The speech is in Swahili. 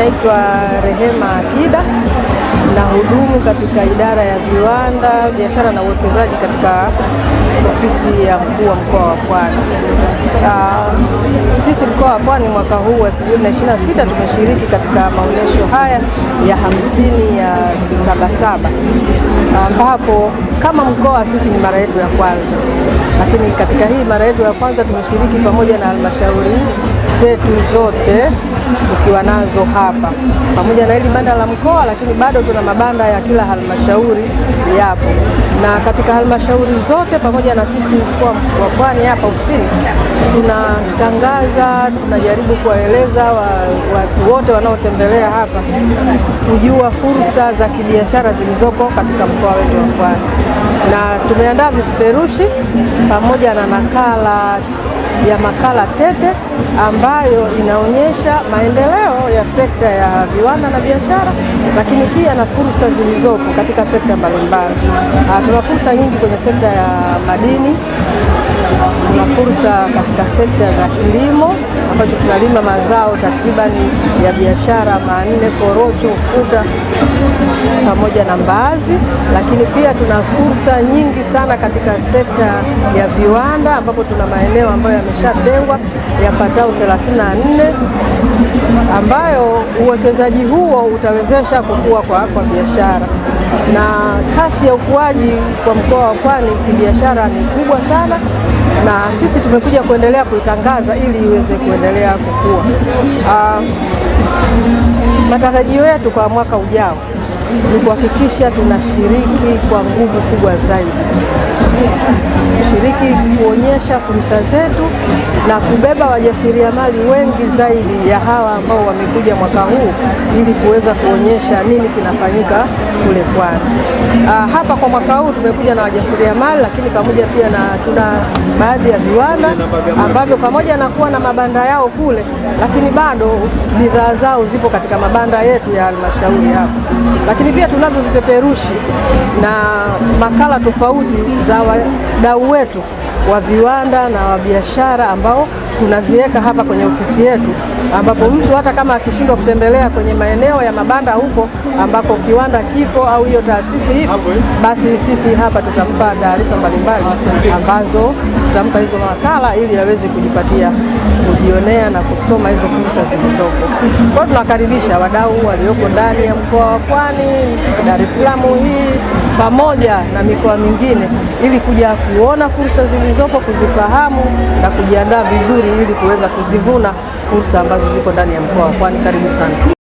naitwa Rehema Akida na hudumu katika idara ya viwanda, biashara na uwekezaji katika ofisi ya mkuu wa mkoa wa Pwani. Sisi mkoa wa Pwani mwaka huu 2026 tumeshiriki katika maonyesho haya ya 50 ya Sabasaba, ambapo kama mkoa sisi ni mara yetu ya kwanza, lakini katika hii mara yetu ya kwanza tumeshiriki pamoja na halmashauri zetu zote tukiwa nazo hapa pamoja na hili banda la mkoa, lakini bado tuna mabanda ya kila halmashauri yapo, na katika halmashauri zote pamoja na sisi mkoa wa Pwani hapa ofisini tunatangaza, tunajaribu kuwaeleza watu wote wanaotembelea hapa kujua fursa za kibiashara zilizopo katika mkoa wetu wa Pwani, na tumeandaa vipeperushi pamoja na nakala ya makala tete ambayo inaonyesha maendeleo ya sekta ya viwanda na biashara, lakini pia na fursa zilizopo katika sekta mbalimbali. Tuna fursa nyingi kwenye sekta ya madini, tuna fursa katika sekta za kilimo ambacho tunalima mazao takribani ya biashara manne: korosho, ufuta pamoja na mbaazi. Lakini pia tuna fursa nyingi sana katika sekta ya viwanda ambapo tuna maeneo ambayo yameshatengwa yapatao 34 ambayo uwekezaji huo utawezesha kukua kwa biashara, na kasi ya ukuaji kwa mkoa wa Pwani kibiashara ni kubwa sana, na sisi tumekuja kuendelea kuitangaza ili iweze kuendelea kukua. Matarajio yetu kwa mwaka ujao ni kuhakikisha tunashiriki kwa nguvu kubwa zaidi, kushiriki kuonyesha fursa zetu na kubeba wajasiriamali wengi zaidi ya hawa ambao wamekuja mwaka huu ili kuweza kuonyesha nini kinafanyika kule Pwani. Hapa kwa mwaka huu tumekuja na wajasiriamali, lakini pamoja pia na tuna baadhi ya viwanda ambavyo pamoja na kuwa na mabanda yao kule, lakini bado bidhaa zao zipo katika mabanda yetu ya halmashauri hapa. Lakini pia tunavyo vipeperushi na makala tofauti za wadau wetu wa viwanda na wa biashara ambao tunaziweka hapa kwenye ofisi yetu, ambapo mtu hata kama akishindwa kutembelea kwenye maeneo ya mabanda huko ambako kiwanda kipo au hiyo taasisi ipo, basi sisi hapa tutampa taarifa mbalimbali ambazo tutampa hizo makala ili aweze kujipatia, kujionea na kusoma hizo fursa zilizopo. Kwa hiyo tunakaribisha wadau walioko ndani ya mkoa wa Pwani, Dar es Salaam hii pamoja na mikoa mingine ili kuja kuona fursa zilizopo, kuzifahamu na kujiandaa vizuri ili kuweza kuzivuna fursa ambazo ziko ndani ya mkoa wa Pwani. Karibu sana.